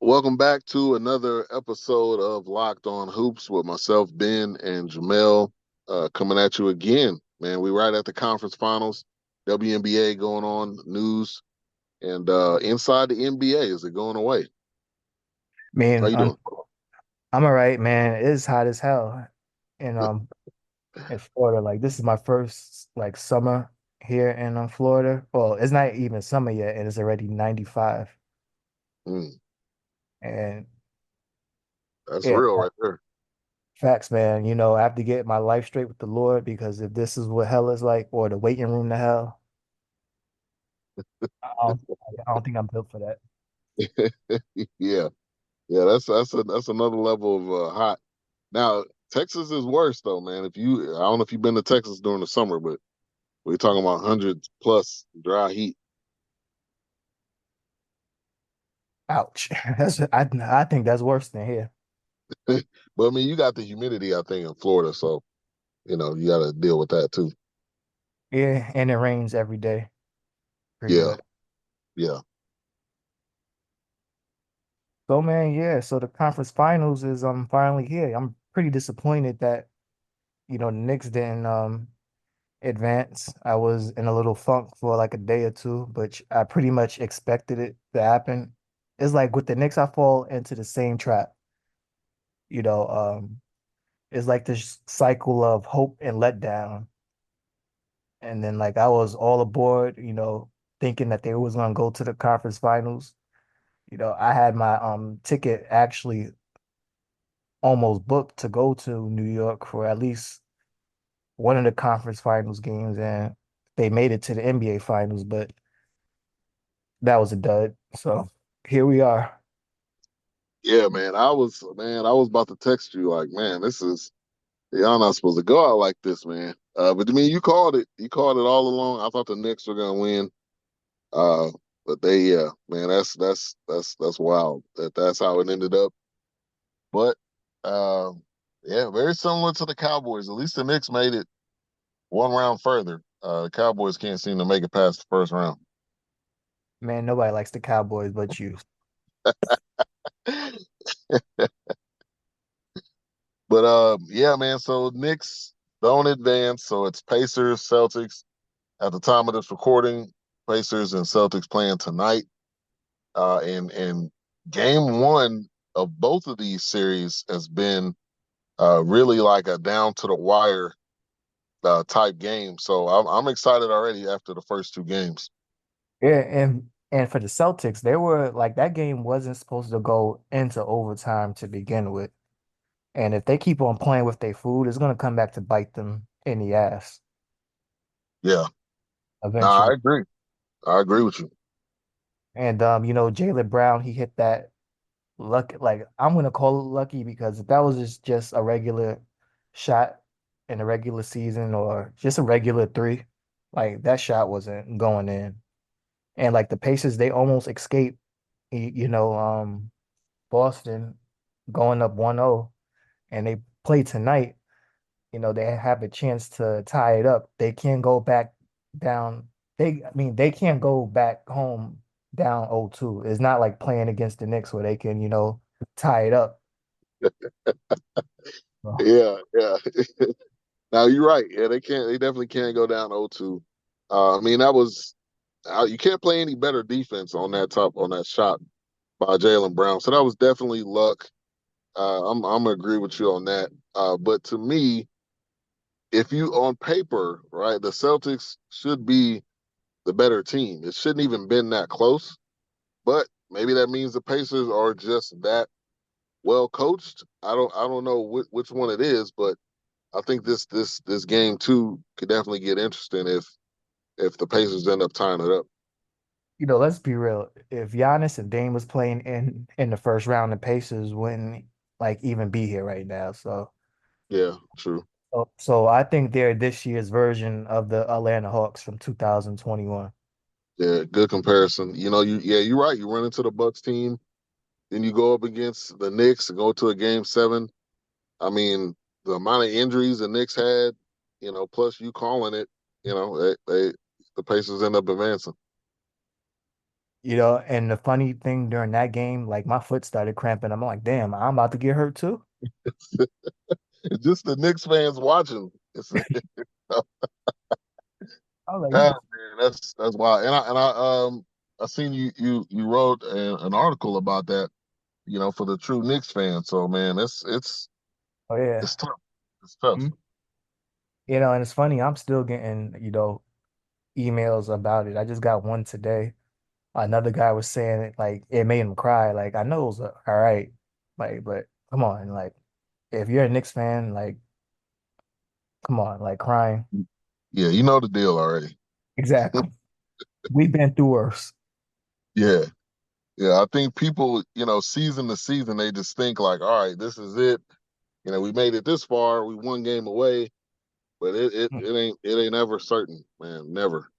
Welcome back to another episode of Locked On Hoops with myself, Ben, and Jamel, coming at you again. Man, we right at the conference finals, WNBA going on, news, and inside the NBA, is it going away? How Man, you doing? I'm all right, man. It's hot as hell in in Florida. Like this is my first like summer here in Florida. Well, it's not even summer yet, and it's already 95. Mm, And that's yeah, real right there. facts, man. I have to get my life straight with the Lord because if this is what hell is like, or the waiting room to hell, I don't, I don't think I'm built for that. Yeah, yeah, that's another level of hot. Now, Texas is worse though, man. I don't know if you've been to Texas during the summer, but we're talking about 100 plus dry heat. Ouch. I think that's worse than here. But I mean, you got the humidity, I think, in Florida, so you got to deal with that too. Yeah, and it rains every day, pretty Yeah, much. yeah, So man, yeah. So the conference finals is finally here. I'm pretty disappointed that the Knicks didn't advance. I was in a little funk for like a day or two, but I pretty much expected it to happen. It's like with the Knicks, I fall into the same trap. You know, it's like this cycle of hope and letdown. And then like I was all aboard, thinking that they was gonna go to the conference finals. I had my ticket actually almost booked to go to New York for at least one of the conference finals games, and they made it to the NBA finals, but that was a dud. So here we are. yeah, man. I was about to text you like, man, y'all not supposed to go out like this, man. But I mean, you called it. You called it all along. I thought the Knicks were gonna win. Uh, but yeah, man, that's wild. That's how it ended up. But yeah, very similar to the Cowboys. At least the Knicks made it one round further. The Cowboys can't seem to make it past the first round. Man, nobody likes the Cowboys but you. But yeah, man. So Knicks don't advance. So it's Pacers, Celtics. At the time of this recording, Pacers and Celtics playing tonight. And game one of both of these series has been really like a down to the wire type game. So I'm excited already after the first two games. Yeah, and for the Celtics, they were like that game wasn't supposed to go into overtime to begin with. And if they keep on playing with their food, it's gonna come back to bite them in the ass Yeah, no, I eventually. agree. I agree with you. And Jaylen Brown, he hit that luck, like I'm gonna call it lucky because if that was just a regular shot in a regular season or just a regular three, like that shot wasn't going in. And like the Pacers, they almost escaped, Boston going up 1-0, and they play tonight. They have a chance to tie it up. They can't go back down. They can't go back home down 0-2. It's not like playing against the Knicks where they can, tie it up. So, Yeah, yeah. Now you're right. Yeah, they can't. They definitely can't go down 0-2. I mean, that was you can't play any better defense on that shot by Jaylen Brown. So that was definitely luck. I'm gonna agree with you on that. But to me, if you on paper, right, the Celtics should be the better team. It shouldn't even been that close. But maybe that means the Pacers are just that well coached. I don't know which one it is, but I think this game too could definitely get interesting if the Pacers end up tying it up. let's be real. If Giannis and Dame was playing in the first round, the Pacers wouldn't like even be here right now. Yeah, true. So I think they're this year's version of the Atlanta Hawks from 2021. Yeah, good comparison. You're right. You run into the Bucks team, then you go up against the Knicks and go to a game seven. I mean, the amount of injuries the Knicks had, plus you calling it, the Pacers end up advancing. And the funny thing during that game, like my foot started cramping. I'm like, damn, I'm about to get hurt too. It's just the Knicks fans watching. I was like, Man, that's wild. I seen you wrote an article about that, for the true Knicks fan. So man, oh yeah. it's tough. It's tough. Mhm. And it's funny, I'm still getting, emails about it. I just got one today. Another guy was saying it like it made him cry. Like I know it was all right, like, but come on, like if you're a Knicks fan, like come on, like crying. Yeah, you know the deal already. Exactly. We've been through worse. Yeah. Yeah. I think people, season to season, they just think like, all right, this is it. We made it this far. We one game away, but it ain't ever certain, man. Never.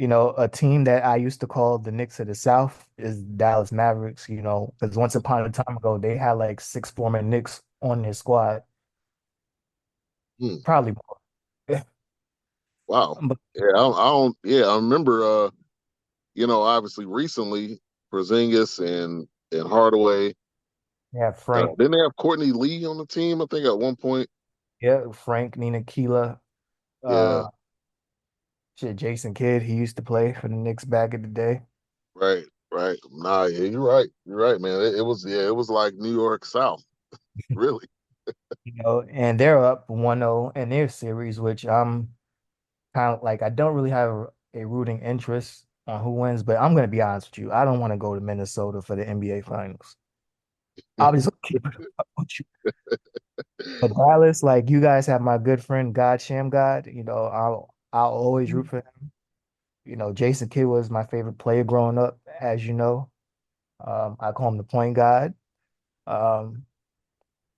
A team that I used to call the Knicks of the South is Dallas Mavericks, because once upon a time ago, they had like six former Knicks on their squad, Hmm. probably more. Wow. But Yeah, I don't. Yeah, I remember. Obviously recently, Porzingis and Hardaway. yeah, Frank, Didn't they have Courtney Lee on the team? I think at one point. yeah, Frank, Nina Keela, Yeah. uh, shit, Jason Kidd, he used to play for the Knicks back in the day. Right. Right. Nah. Yeah. You're right. You're right, man. It was. Yeah. It was like New York South. Really. And they're up 1-0 in their series, which I'm kind of like I don't really have a rooting interest on who wins, but I'm gonna be honest with you. I don't want to go to Minnesota for the NBA Finals. I'll just keep it up with you. But Dallas, like you guys have my good friend God Sham God, I'll always root for him. Jason Kidd was my favorite player growing up, as you know. I call him the point guard. Um,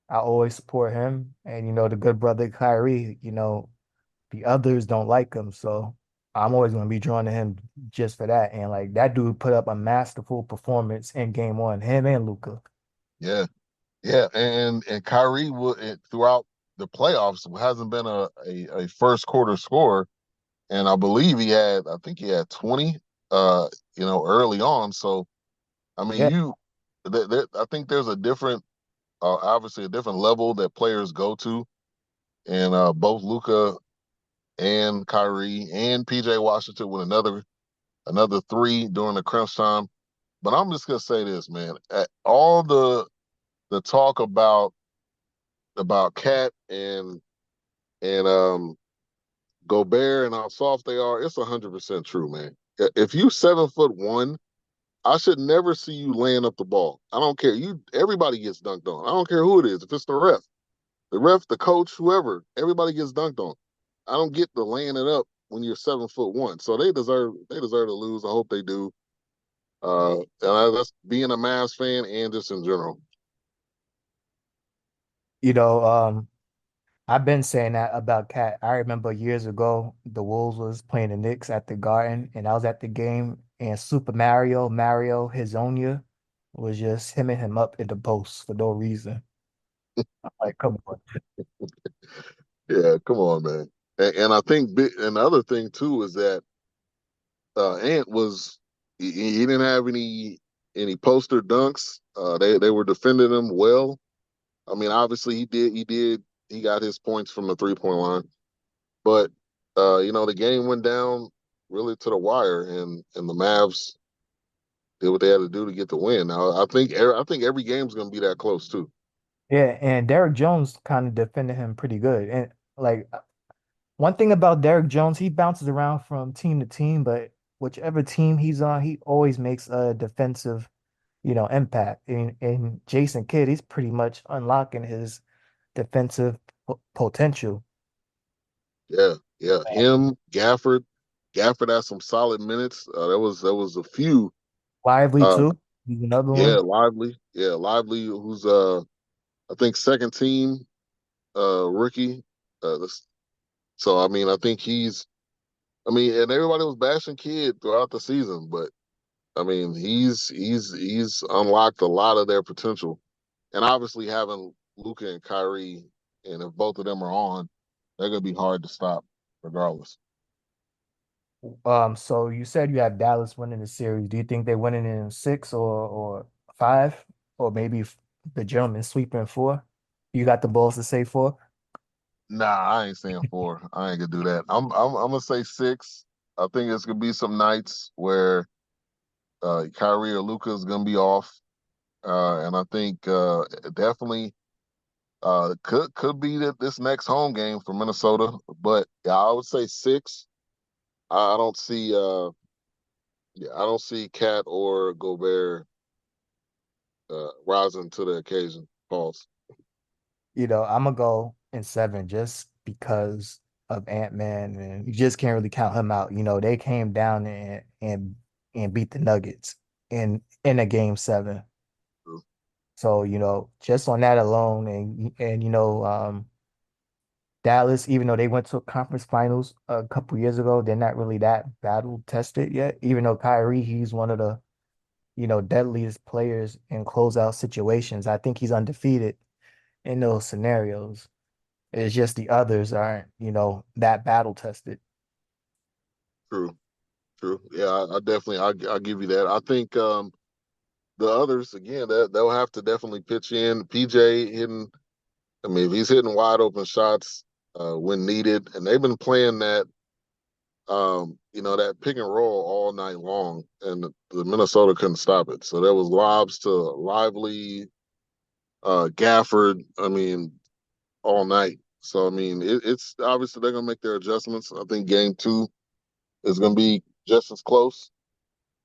I always support him. And the good brother Kyrie, the others don't like him. So I'm always gonna be drawn to him just for that. And like that dude put up a masterful performance in game one, him and Luca. Yeah. Yeah. And Kyrie throughout the playoffs hasn't been a first quarter scorer, and I believe I think he had 20. Uh, early on. So I mean, Yeah, I think there's obviously a different level that players go to, and both Luca and Kyrie and PJ Washington with another three during the crunch time. But I'm just gonna say this, man. All the talk about Cat and Gobert and how soft they are, it's 100% true, man. If you 7'1", I should never see you laying up the ball. I don't care. Everybody gets dunked on. I don't care who it is. If it's the ref, the coach, whoever, everybody gets dunked on. I don't get the laying it up when you're 7'1". So they deserve to lose. I hope they do. That's being a Mavs fan and just in general. you know, um, I've been saying that about Cat. I remember years ago, the Wolves was playing the Knicks at the Garden, and I was at the game, and Mario Hezonja, was just hemming him up in the post for no reason. I'm like, come on. Yeah, come on, man. And I think and the other thing too is that Ant was he didn't have any poster dunks. They were defending him well. I mean, obviously he got his points from the 3-point line, but the game went down really to the wire, and the Mavs did what they had to do to get the win. Now I think every game's going to be that close too. Yeah, and Derek Jones kind of defended him pretty good. And like one thing about Derek Jones, he bounces around from team to team, but whichever team he's on, he always makes a defensive, impact. And Jason Kidd, he's pretty much unlocking his defensive potential. Yeah, yeah. Him, Gafford had some solid minutes. That was a few. Lively Uh, too. He's another yeah, one. Lively, who's I think second team rookie. So I mean, I think and everybody was bashing Kid throughout the season, but I mean, he's unlocked a lot of their potential, and obviously having Luca and Kyrie, and if both of them are on, they're gonna be hard to stop, regardless. So you said you have Dallas winning the series. Do you think they winning in six or five, or maybe the gentleman sweeping in four? You got the balls to say four? Nah, I ain't saying four. I ain't gonna do that. I'm gonna say six. I think it's gonna be some nights where Kyrie or Luca is gonna be off, and I think definitely could be that this next home game for Minnesota. But yeah, I would say six. I don't see yeah, I don't see Cat or Gobert rising to the occasion. Pause. I'm gonna go in seven just because of Ant-Man, and you just can't really count him out. They came down and beat the Nuggets in a game seven. So, just on that alone, and Dallas, even though they went to a conference finals a couple years ago, they're not really that battle tested yet. Even though Kyrie, he's one of the, deadliest players in closeout situations. I think he's undefeated in those scenarios. It's just the others aren't, that battle tested. True, true. Yeah, I definitely I'll give you that. I think the others again that they'll have to definitely pitch in. PJ hitting. I mean, if he's hitting wide open shots when needed, and they've been playing that that pick and roll all night long, and the Minnesota couldn't stop it. So there was lobs to Lively, Gafford. I mean, all night. So I mean, it's obviously they're gonna make their adjustments. I think game two is gonna be just as close,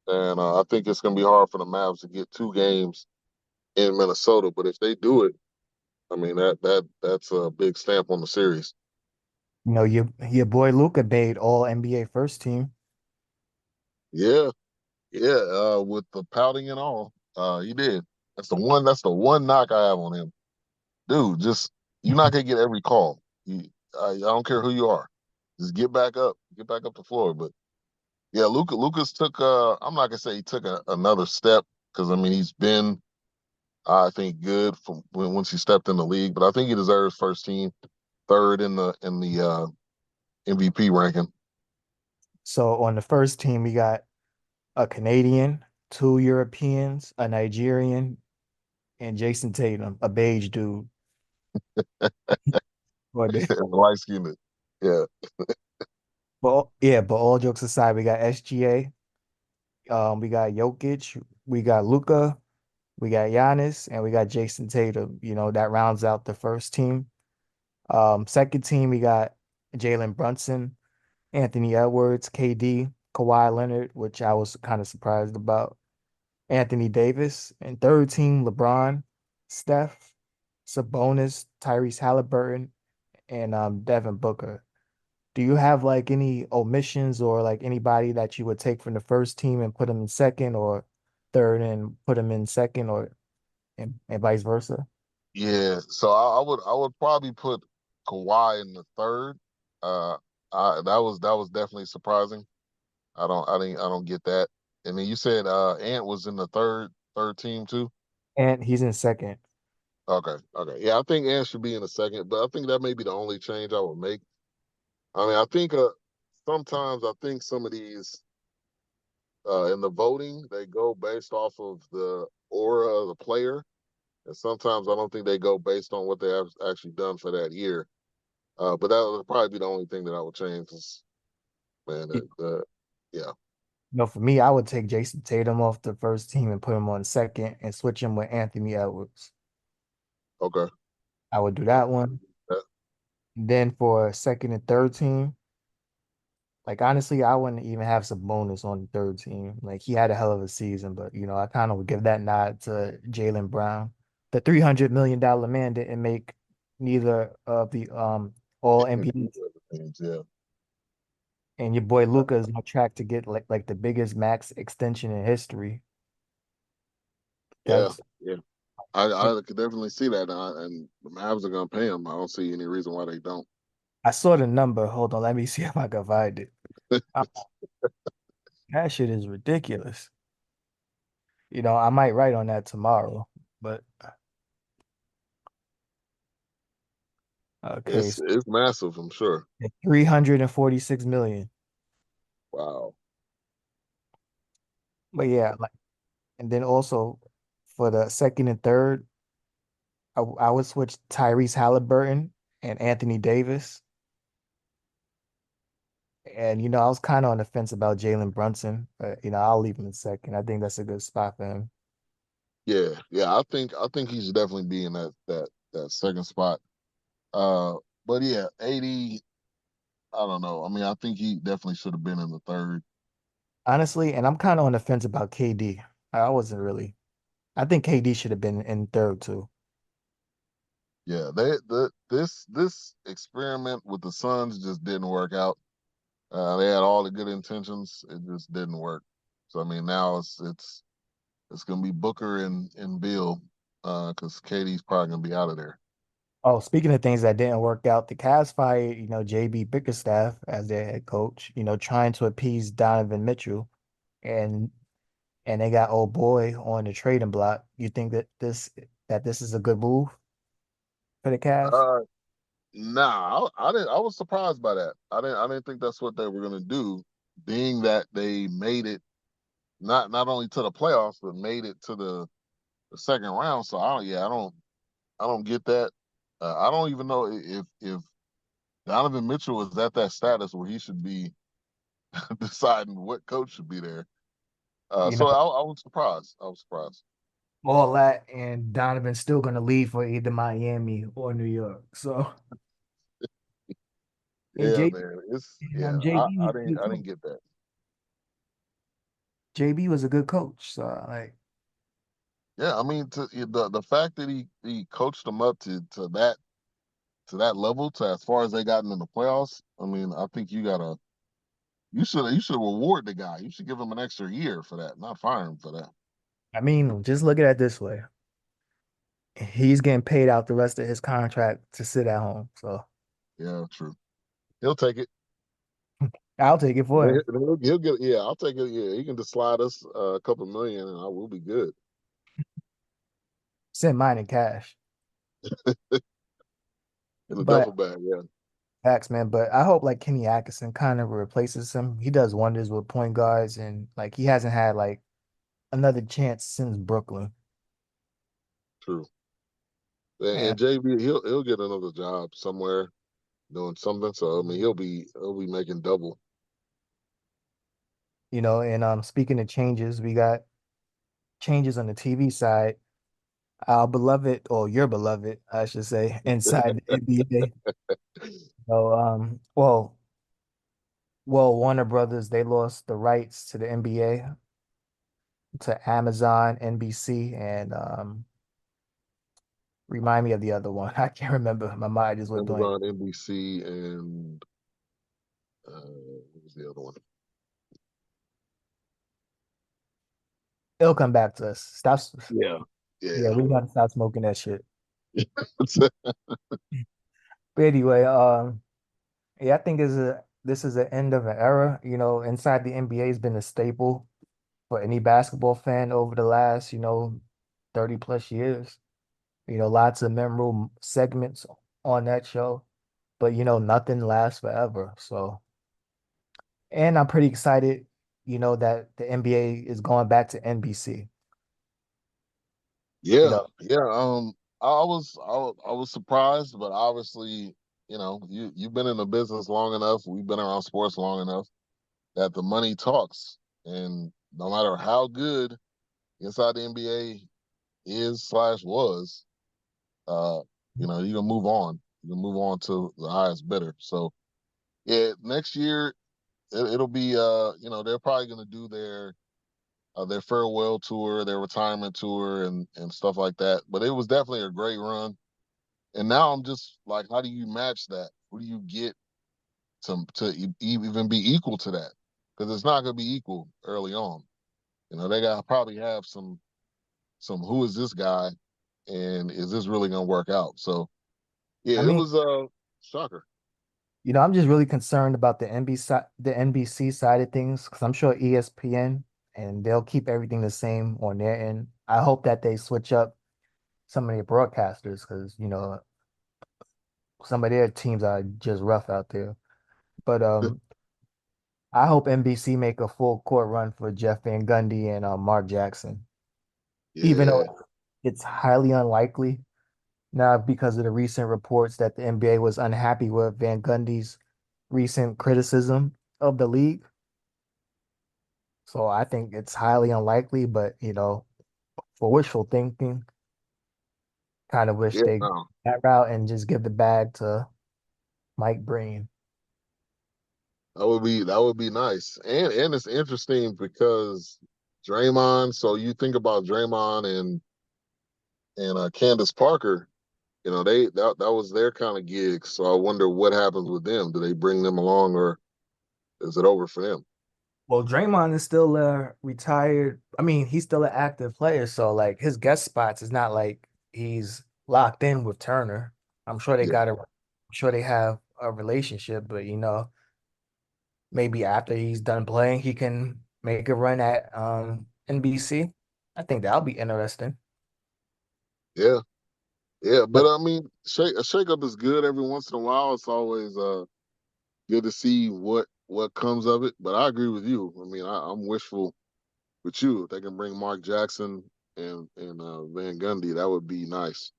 and I think it's gonna be hard for the Mavs to get two games in Minnesota. But if they do it, I mean that's a big stamp on the series. Your boy Luca made all NBA first team. Yeah, yeah. With the pouting and all, he did. That's the one knock I have on him, dude. Just you're not gonna get every call. I don't care who you are. Just get back up the floor. But yeah, Lucas took. I'm not gonna say he took another step because I mean he's been, I think, good from once he stepped in the league. But I think he deserves first team, third in the MVP ranking. So on the first team, we got a Canadian, two Europeans, a Nigerian, and Jason Tatum, a beige dude. But Light skinned. Yeah, but all jokes aside, we got SGA, we got Jokic, we got Luca, we got Giannis, and we got Jason Tatum. That rounds out the first team. Second team, we got Jalen Brunson, Anthony Edwards, KD, Kawhi Leonard, which I was kind of surprised about, Anthony Davis, and third team, LeBron, Steph, Sabonis, Tyrese Halliburton, and Devin Booker. Do you have like any omissions or like anybody that you would take from the first team and put them in second, or third and put them in second, or and vice versa? yeah. So I would probably put Kawhi in the third. Uh, that was definitely surprising. I don't get that. And then you said Ant was in the third team too. And he's in second. Okay, okay. Yeah, I think Ant should be in the second, but I think that may be the only change I would make. I mean, I think sometimes I think some of these in the voting they go based off of the aura of the player, and sometimes I don't think they go based on what they have actually done for that year. But that would probably be the only thing that I would change. Is, man, yeah, For me, I would take Jason Tatum off the first team and put him on second and switch him with Anthony Edwards. okay. I would do that one. Then for second and third team, like honestly, I wouldn't even have Sabonis on the third team. Like he had a hell of a season, but I kind of would give that nod to Jalen Brown. The $300 million man didn't make neither of the all NBA, Yeah, and your boy Luca is on track to get like the biggest max extension in history. yeah, That's yeah. I could definitely see that, and the Mavs are gonna pay him. I don't see any reason why they don't. I saw the number. Hold on, let me see if I can find it. Uh, That shit is ridiculous. I might write on that tomorrow. But okay, It's so massive, I'm sure. 346 million. Wow. But yeah, like, and then also for the second and third, I would switch Tyrese Halliburton and Anthony Davis. And I was kind of on the fence about Jalen Brunson, but I'll leave him in second. I think that's a good spot for him. Yeah, yeah. I think he should definitely be in that second spot. Uh, but yeah, 80. I don't know. I mean, I think he definitely should have been in the third. Honestly, and I'm kind of on the fence about KD. I wasn't really. I think KD should have been in third too. Yeah, this experiment with the Suns just didn't work out. They had all the good intentions. It just didn't work. So I mean, now it's gonna be Booker and Bill, because KD's probably gonna be out of there. Oh, speaking of things that didn't work out, the Cavs fired, JB Bickerstaff as their head coach, trying to appease Donovan Mitchell and they got old boy on the trading block. You think that this is a good move for the Cavs? Uh, nah, I didn't. I was surprised by that. I didn't think that's what they were gonna do, being that they made it not only to the playoffs but made it to the second round. So I don't get that. I don't even know if Donovan Mitchell is at that status where he should be deciding what coach should be there. You So know, I was surprised. I was surprised. all that and Donovan's still gonna leave for either Miami or New York. So and Yeah, J man. and Yeah. JB was I a didn't good I coach. didn't get that. JB was a good coach. So like, Yeah, I mean, the fact that he coached them up to that level, to as far as they gotten in the playoffs. I mean, I think you should reward the guy. You should give him an extra year for that, not fire him for that. I mean, just look at it this way. He's getting paid out the rest of his contract to sit at home. So Yeah, true. He'll take it. I'll take it for him. He'll get. Yeah, I'll take it. Yeah, he can just slide us a couple million, and I will be good. Send mine in cash. In a duffel But bag. Yeah, facts, man. But I hope like Kenny Atkinson kind of replaces him. He does wonders with point guards, and like he hasn't had like another chance since Brooklyn. true. And And JB, he'll get another job somewhere doing something. So I mean, he'll be making double. and speaking of changes, we got changes on the TV side. Our beloved, or your beloved, I should say, inside the NBA. So well, Warner Brothers, they lost the rights to the NBA to Amazon, NBC, and remind me of the other one. I can't remember. My mind just went blank. Amazon, NBC, and what was the other one? It'll come back to us. Stop. Yeah, Yeah, yeah. we gotta stop smoking that shit. But anyway, yeah, I think this is the end of an era. Inside the NBA has been a staple for any basketball fan over the last, 30 plus years. Lots of memorable segments on that show, but nothing lasts forever. So, and I'm pretty excited, that the NBA is going back to NBC. You Yeah, know, yeah. I was surprised, but obviously, you've been in the business long enough. We've been around sports long enough that the money talks, and no matter how good inside the NBA is/was, uh, you can move on. You can move on to the highest bidder. So yeah, next year it'll be they're probably gonna do their farewell tour, their retirement tour, and stuff like that. But it was definitely a great run. And now I'm just like, how do you match that? What do you get to even be equal to that? Because it's not going to be equal early on. They got to probably have some who is this guy, and is this really going to work out? So yeah, I it mean, was a shocker. I'm just really concerned about the NBC side of things because I'm sure ESPN and they'll keep everything the same on their end. I hope that they switch up some of their broadcasters because some of their teams are just rough out there. But I hope NBC make a full court run for Jeff Van Gundy and Mark Jackson, even Yeah, though it's highly unlikely now because of the recent reports that the NBA was unhappy with Van Gundy's recent criticism of the league. So I think it's highly unlikely, but for wishful thinking, kind of wish yeah, they go no, that route and just give the bag to Mike Breen. that would be nice, and it's interesting because Draymond. So you think about Draymond and Candace Parker. That was their kind of gig. So I wonder what happens with them. Do they bring them along, or is it over for them? Well, Draymond is still retired. I mean, he's still an active player, so like his guest spots is not like he's locked in with Turner. I'm sure Yeah, I'm sure they have a relationship, but maybe after he's done playing, he can make a run at NBC. I think that'll be interesting. yeah, yeah. But But I mean, a shakeup is good every once in a while. It's always good to see what comes of it. But I agree with you. I mean, I'm wishful with you. If they can bring Mark Jackson and Van Gundy, that would be nice.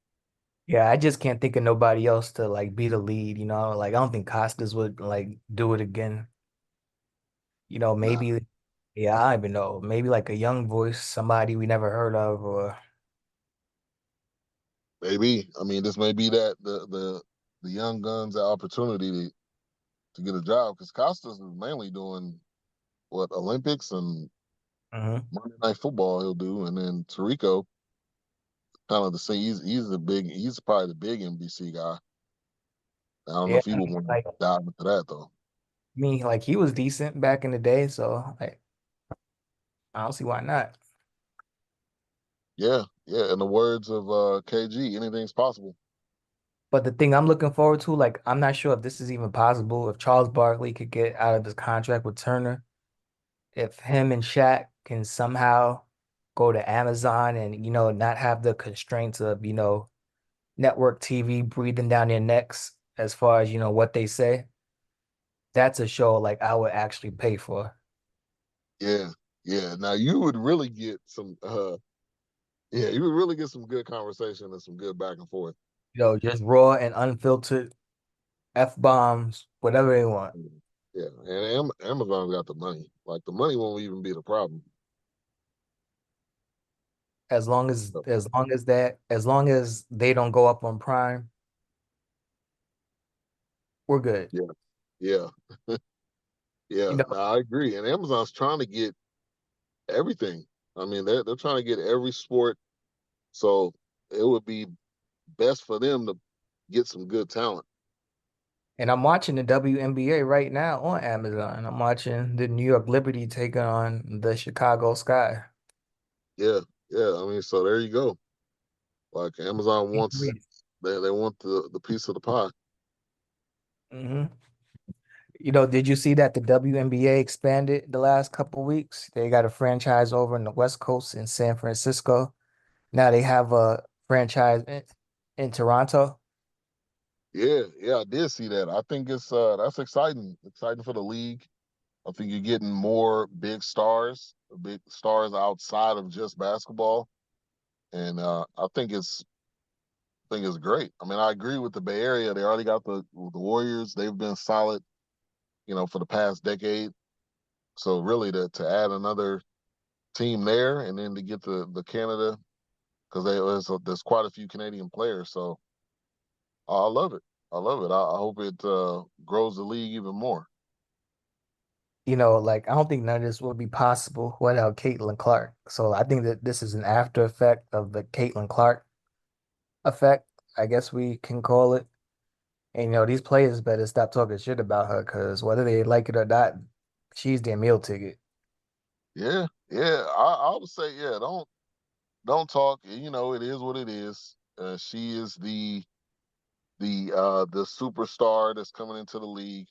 yeah, I just can't think of nobody else to like be the lead. Like I don't think Costas would like do it again. Nah, Maybe yeah, I don't even know. Maybe like a young voice, somebody we never heard of, or maybe. I mean, this may be that the young guns the opportunity to get a job because Costas is mainly doing what Olympics and Mhm. Monday Night Football he'll do, and then Tarico kind of the same. He's probably the big NBC guy. I don't know Yeah, if he would want to like dive into that though. me, like he was decent back in the day, so like I don't see why not. Yeah, yeah. In the words of KG, anything's possible. But the thing I'm looking forward to, like, I'm not sure if this is even possible. If Charles Barkley could get out of his contract with Turner, if him and Shaq can somehow go to Amazon and, not have the constraints of, network TV breathing down their necks as far as, what they say, that's a show like I would actually pay for. Yeah, yeah. Now you would really get yeah, you would really get some good conversation and some good back and forth. Just raw and unfiltered F-bombs, whatever they want. Yeah, and Amazon's got the money. Like the money won't even be the problem. So, As long as they don't go up on Prime, we're good. yeah, yeah, You yeah. know, No, I agree. And Amazon's trying to get everything. I mean, they're trying to get every sport. So it would be best for them to get some good talent. and I'm watching the WNBA right now on Amazon. I'm watching the New York Liberty taking on the Chicago Sky. Yeah, yeah. I mean, so there you go. Like Amazon wants they want the piece of the pie. hmm did you see that the WNBA expanded the last couple weeks? They got a franchise over in the West Coast in San Francisco. Now they have a franchise in Toronto. Yeah, yeah, I did see that. I think it's that's exciting. Exciting for the league. I think you're getting more big stars outside of just basketball. And I think it's great. I mean, I agree with the Bay Area. They already got the Warriors. They've been solid, for the past decade. So really to add another team there and then to get the Canada because there's quite a few Canadian players. So I love it. I love it. I hope it grows the league even more. Like I don't think none of this would be possible without Caitlin Clark. So I think that this is an after effect of the Caitlin Clark effect, I guess we can call it. And these players better stop talking shit about her because whether they like it or not, she's their meal ticket. Yeah, yeah. I would say yeah. Don't talk. It is what it is. She is the superstar that's coming into the league.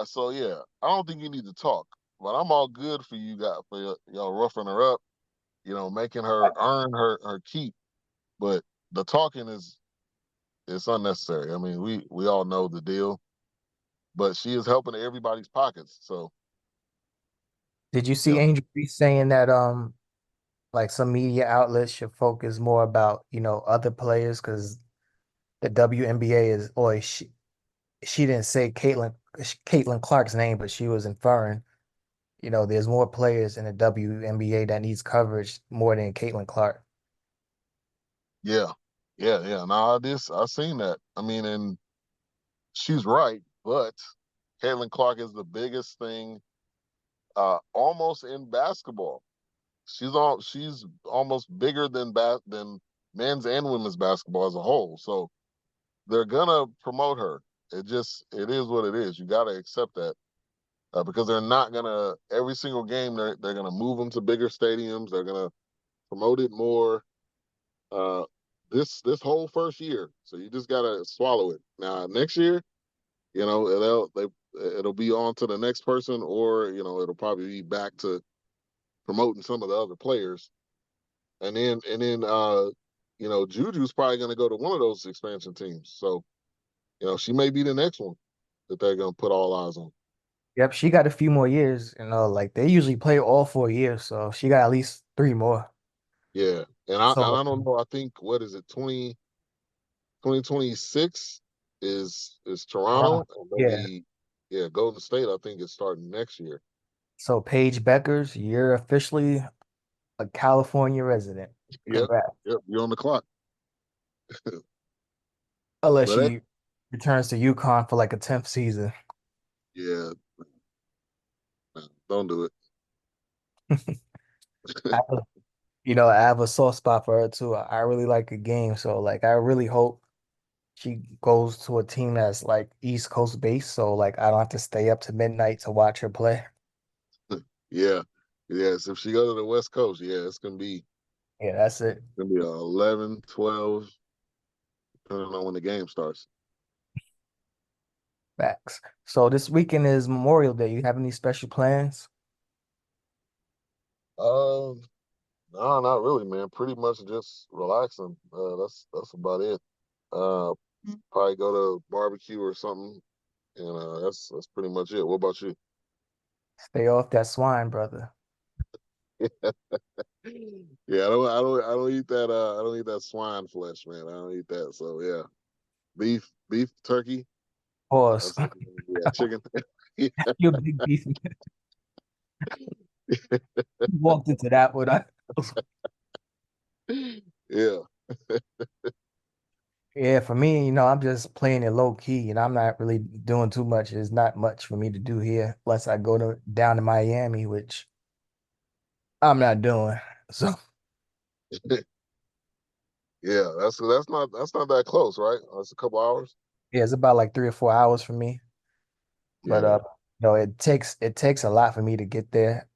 So yeah, I don't think you need to talk, but I'm all good for you guys for y'all roughing her up, making her earn her keep. But the talking is it's unnecessary. I mean, we all know the deal, but she is helping everybody's pockets. So Did you see Yeah, Angel Reese saying that like some media outlets should focus more about, other players because the WNBA is, or she didn't say Caitlin Clark's name, but she was inferring, there's more players in the WNBA that needs coverage more than Caitlin Clark. yeah, yeah. Now I seen that. I mean, and she's right, but Caitlin Clark is the biggest thing, almost in basketball. She's almost bigger than men's and women's basketball as a whole. So they're gonna promote her. It is what it is. You got to accept that, because they're not gonna every single game they're gonna move them to bigger stadiums. They're gonna promote it more. Uh, this whole first year, so you just gotta swallow it. Now next year, it'll be on to the next person, or it'll probably be back to promoting some of the other players. And then Juju's probably going to go to one of those expansion teams. So, she may be the next one that they're going to put all eyes on. Yep, she got a few more years, like they usually play all 4 years, so she got at least three more. Yeah. And I So, don't know. I think, what is it, 2026 is Toronto, and yeah. maybe, yeah, Golden State, I think, is starting next year. So Paige Beckers, you're officially a California resident. Yep. Congrats. Yep. You're on the clock. Unless But she returns to UConn for like a 10th season. yeah, don't do it. I, I have a soft spot for her too. I really like the game, so like I really hope she goes to a team that's like East Coast based, so like I don't have to stay up to midnight to watch her play. Yeah. Yes. If she go to the West Coast, yeah, Yeah, that's it. it's gonna be 11, 12, depending on when the game starts. Facts. So this weekend is Memorial Day. You have any special plans? Um, no, not really, man. Pretty much just relaxing. That's about it. Uh, Probably go to barbecue or something, and that's pretty much it. What about you? Stay off that swine, brother. Yeah, I don't eat that. I don't eat that swine flesh, man. I don't eat that. So yeah, beef, turkey. Pause. That's it. Yeah, chicken. You're a big beef. You walked into that one. Yeah, Yeah, for me, I'm just playing it low key, and I'm not really doing too much. There's not much for me to do here, unless I go down to Miami, which I'm not doing. So yeah. That's not that close, right? That's a couple hours. yeah, it's about like 3 or 4 hours for me. But Yeah. it takes a lot for me to get there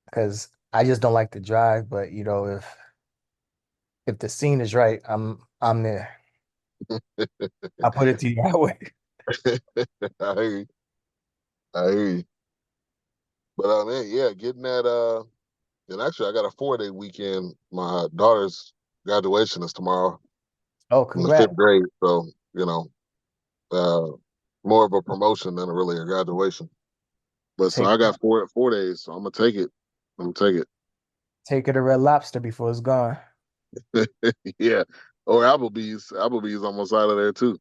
because I just don't like to drive. But if the scene is right, I'm there. I put it to you that way. I hear you. I hear you. But man, yeah, getting that. And actually, I got a 4-day weekend. My daughter's graduation is tomorrow Oh, in the congrats. fifth grade, so uh, more of a promotion than really a graduation. But so Take I got 4 days, so I'm gonna take it. I'm gonna take take it to Red Lobster before it's gone. it. Yeah. Or Applebee's. Applebee's almost out of there too.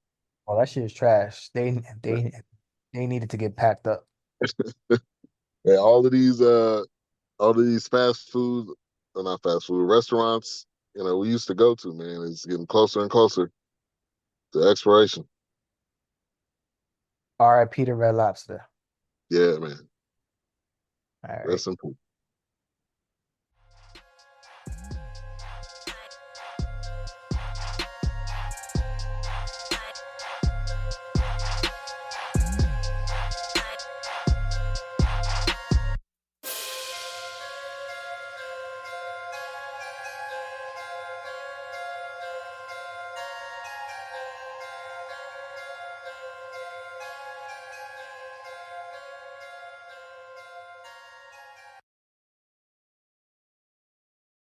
Oh, that shit is trash. They needed to get packed up. Yeah, all of these fast food, or not fast food restaurants, we used to go to, man, it's getting closer and closer to expiration. R.I.P. to Red Lobster. Yeah, man. All right. Rest in peace.